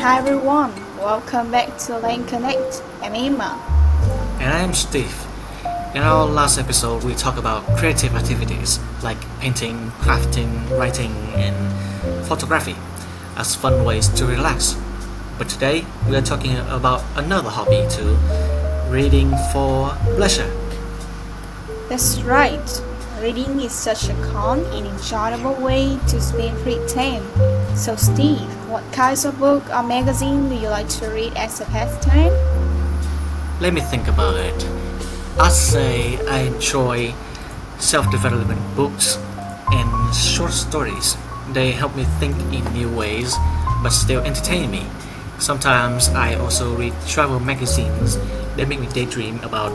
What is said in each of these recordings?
Hi everyone, welcome back to Lãng Connect. I'm Emma. And I'm Steve. In our last episode, we talked about creative activities like painting, crafting, writing, and photography as fun ways to relax. But today, we are talking about another hobby too, reading for pleasure. That's right. Reading is such a calm and enjoyable way to spend free time. So Steve, what kinds of book or magazine do you like to read as a pastime? Let me think about it. I'd say I enjoy self-development books and short stories. They help me think in new ways, but still entertain me. Sometimes I also read travel magazines. They make me daydream about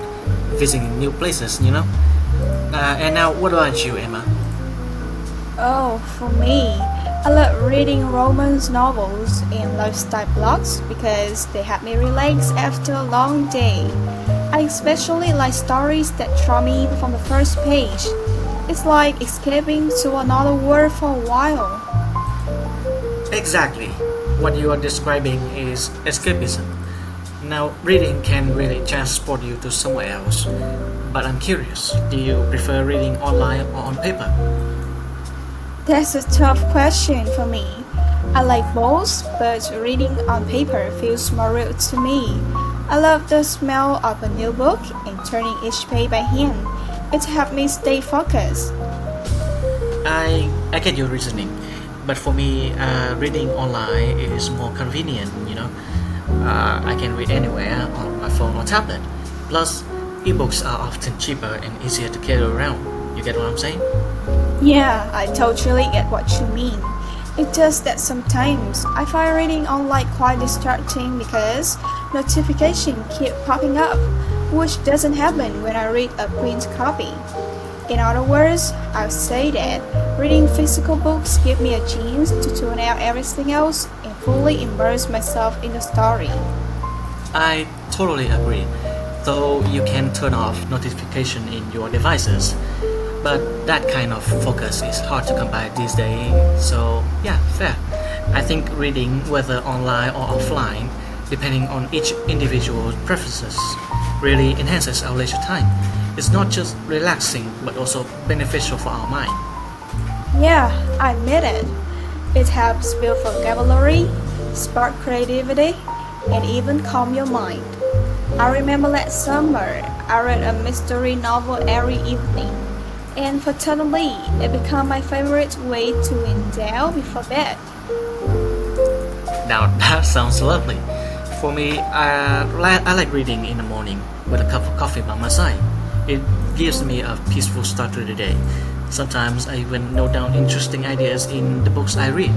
visiting new places. And now, what about you, Emma? Oh, for me, I love reading romance novels and lifestyle blogs because they help me relax after a long day. I especially like stories that draw me in from the first page. It's like escaping to another world for a while. Exactly. What you are describing is escapism. Now, reading can really transport you to somewhere else. But I'm curious, do you prefer reading online or on paper? That's a tough question for me. I like both, but reading on paper feels more real to me. I love the smell of a new book and turning each page by hand. It helps me stay focused. I get your reasoning, but for me, reading online is more convenient. I can read anywhere on my phone or tablet. Plus, ebooks are often cheaper and easier to carry around. You get what I'm saying? Yeah, I totally get what you mean. It's just that sometimes I find reading online quite distracting because notifications keep popping up, which doesn't happen when I read a print copy. In other words, I'll say that reading physical books give me a chance to tune out everything else and fully immerse myself in the story. I totally agree, though you can turn off notification in your devices. But that kind of focus is hard to come by these days, so yeah, fair. I think reading, whether online or offline, depending on each individual's preferences, really enhances our leisure time. It's not just relaxing, but also beneficial for our mind. Yeah, I admit it. It helps build vocabulary, spark creativity, and even calm your mind. I remember last summer, I read a mystery novel every evening. And fortunately, it became my favorite way to indulge before bed. Now that sounds lovely. For me, I like reading in the morning with a cup of coffee by my side. It gives me a peaceful start to the day. Sometimes I even note down interesting ideas in the books I read.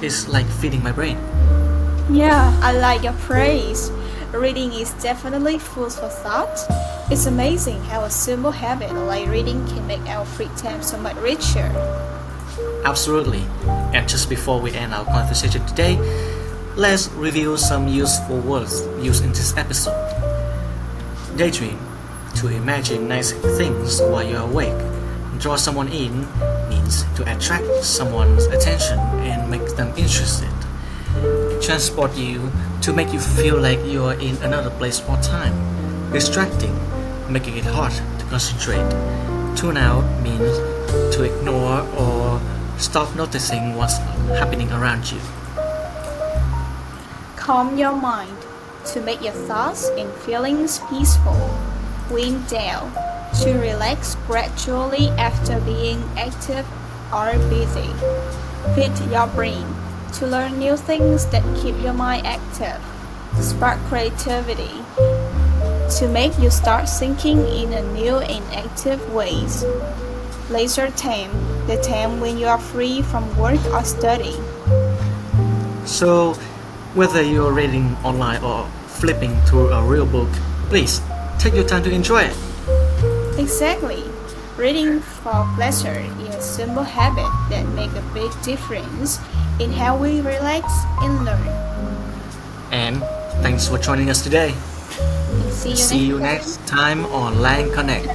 It's like feeding my brain. Yeah, I like your praise. Reading is definitely food for thought. It's amazing how a simple habit like reading can make our free time so much richer. Absolutely. And just before we end our conversation today, let's review some useful words used in this episode. Daydream, to imagine nice things while you're awake. Draw someone in means to attract someone's attention and make them interested. Transport you, to make you feel like you're in another place or time. Distracting, making it hard to concentrate. Tune out means to ignore or stop noticing what's happening around you. Calm your mind, to make your thoughts and feelings peaceful. Wind down, to relax gradually after being active or busy. Feed your brain, to learn new things that keep your mind active. Spark creativity, to make you start thinking in a new and active ways. Leisure time, the time when you are free from work or study. So, whether you're reading online or flipping through a real book, please take your time to enjoy it. Exactly. Reading for pleasure is a simple habit that makes a big difference in how we relax and learn. And thanks for joining us today. And see See you next time. next time on Lãng Connect.